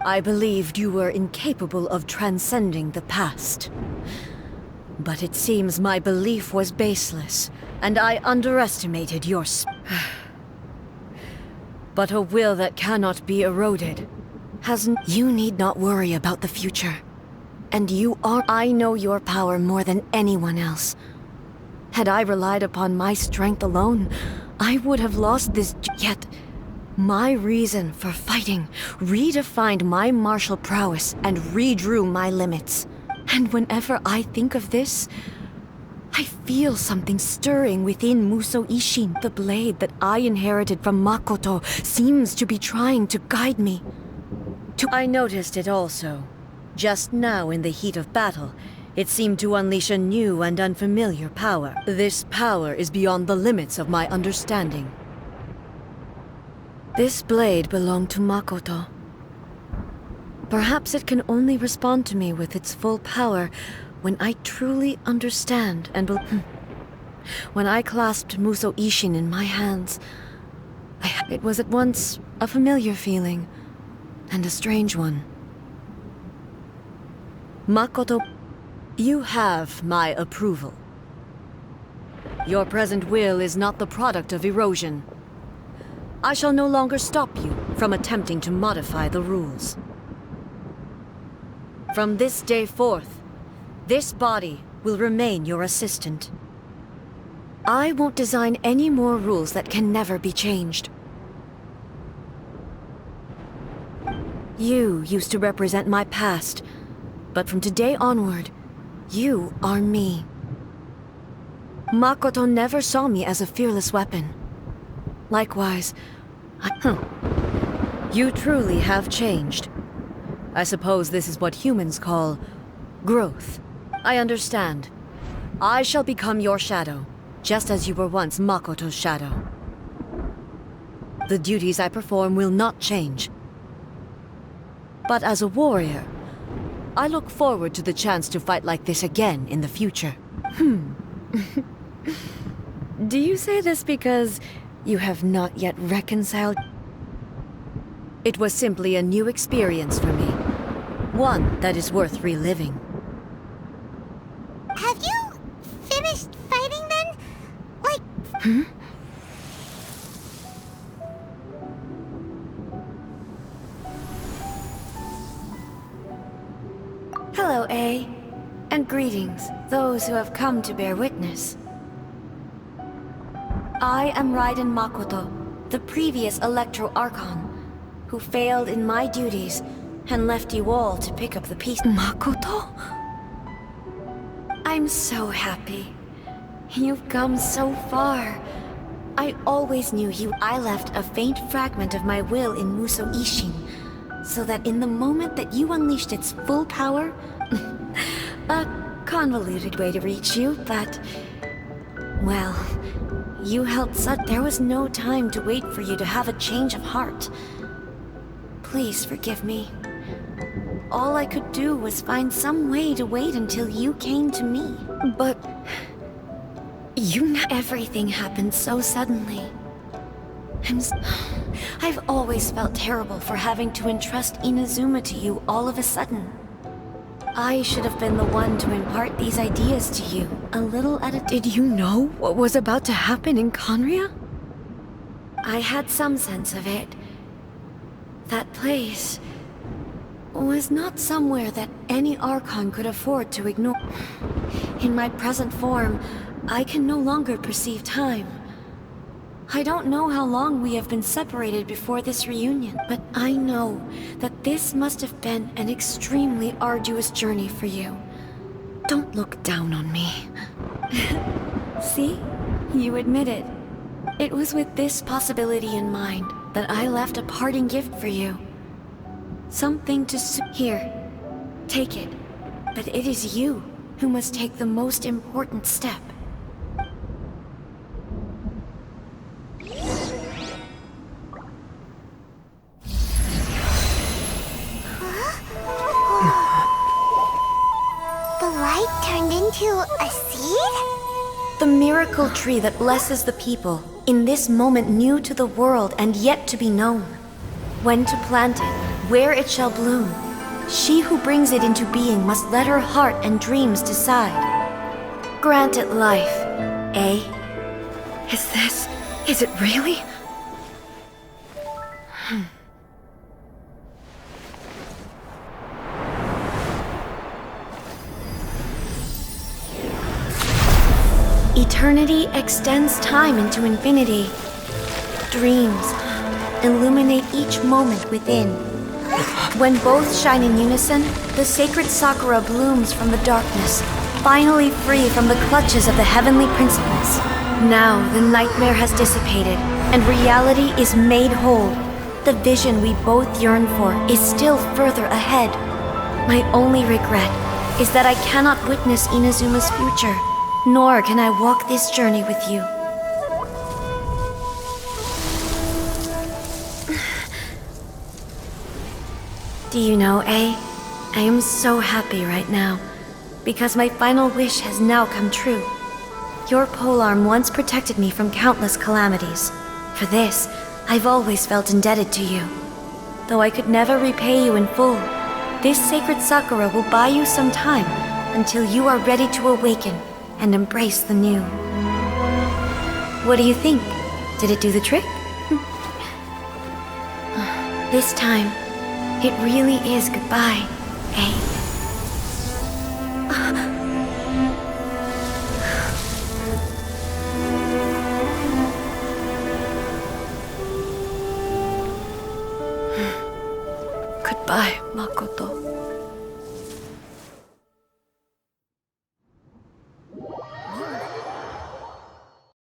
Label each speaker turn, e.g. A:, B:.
A: I believed you were incapable of transcending the past. But it seems my belief was baseless, and I underestimated your But a will that cannot be eroded You need not worry about the future. And I know your power more than anyone else. Had I relied upon my strength alone, I would have lost this. Yet, my reason for fighting redefined my martial prowess and redrew my limits. And whenever I think of this, I feel something stirring within Musou Ishin. The blade that I inherited from Makoto seems to be trying to guide me. I noticed it also. Just now in the heat of battle, it seemed to unleash a new and unfamiliar power. This power is beyond the limits of my understanding. This blade belonged to Makoto. Perhaps it can only respond to me with its full power when I truly understand and When I clasped Musou Ishin in my hands, it was at once a familiar feeling and a strange one. Makoto, you have my approval. Your present will is not the product of erosion. I shall no longer stop you from attempting to modify the rules. From this day forth, this body will remain your assistant. I won't design any more rules that can never be changed. You used to represent my past, but from today onward, you are me. Makoto never saw me as a fearless weapon. Likewise, You truly have changed. I suppose this is what humans call growth. I understand. I shall become your shadow, just as you were once Makoto's shadow. The duties I perform will not change. But as a warrior, I look forward to the chance to fight like this again in the future. Do you say this because you have not yet reconciled? It was simply a new experience for me. One that is worth reliving.
B: Have you finished fighting then? Like...
A: Hello, A. And greetings, those who have come to bear witness. I am Raiden Makoto, the previous Electro Archon, who failed in my duties and left you all to pick up the pieces. Makoto? I'm so happy. You've come so far. I always knew you. I left a faint fragment of my will in Musou Ishin, so that in the moment that you unleashed its full power... a convoluted way to reach you, but... Well, you held such... There was no time to wait for you to have a change of heart. Please forgive me. All I could do was find some way to wait until you came to me. But... Everything happened so suddenly. I've always felt terrible for having to entrust Inazuma to you all of a sudden. I should have been the one to impart these ideas to you, a little at a... Did you know what was about to happen in Conria? I had some sense of it. That place was not somewhere that any Archon could afford to ignore. In my present form, I can no longer perceive time. I don't know how long we have been separated before this reunion, but I know that this must have been an extremely arduous journey for you. Don't look down on me. See? You admit it. It was with this possibility in mind that I left a parting gift for you. Something to Here, take it. But it is you who must take the most important step.
B: Into a seed?
A: The miracle tree that blesses the people, in this moment new to the world and yet to be known. When to plant it, where it shall bloom. She who brings it into being must let her heart and dreams decide. Grant it life, eh? Is it really? Eternity extends time into infinity. Dreams illuminate each moment within. When both shine in unison, the sacred Sakura blooms from the darkness, finally free from the clutches of the heavenly principles. Now the nightmare has dissipated, and reality is made whole. The vision we both yearn for is still further ahead. My only regret is that I cannot witness Inazuma's future, nor can I walk this journey with you. Do you know, I am so happy right now, because my final wish has now come true. Your polearm once protected me from countless calamities. For this, I've always felt indebted to you. Though I could never repay you in full, this sacred Sakura will buy you some time until you are ready to awaken and embrace the new. What do you think? Did it do the trick? This time, it really is goodbye, eh? Goodbye, Makoto.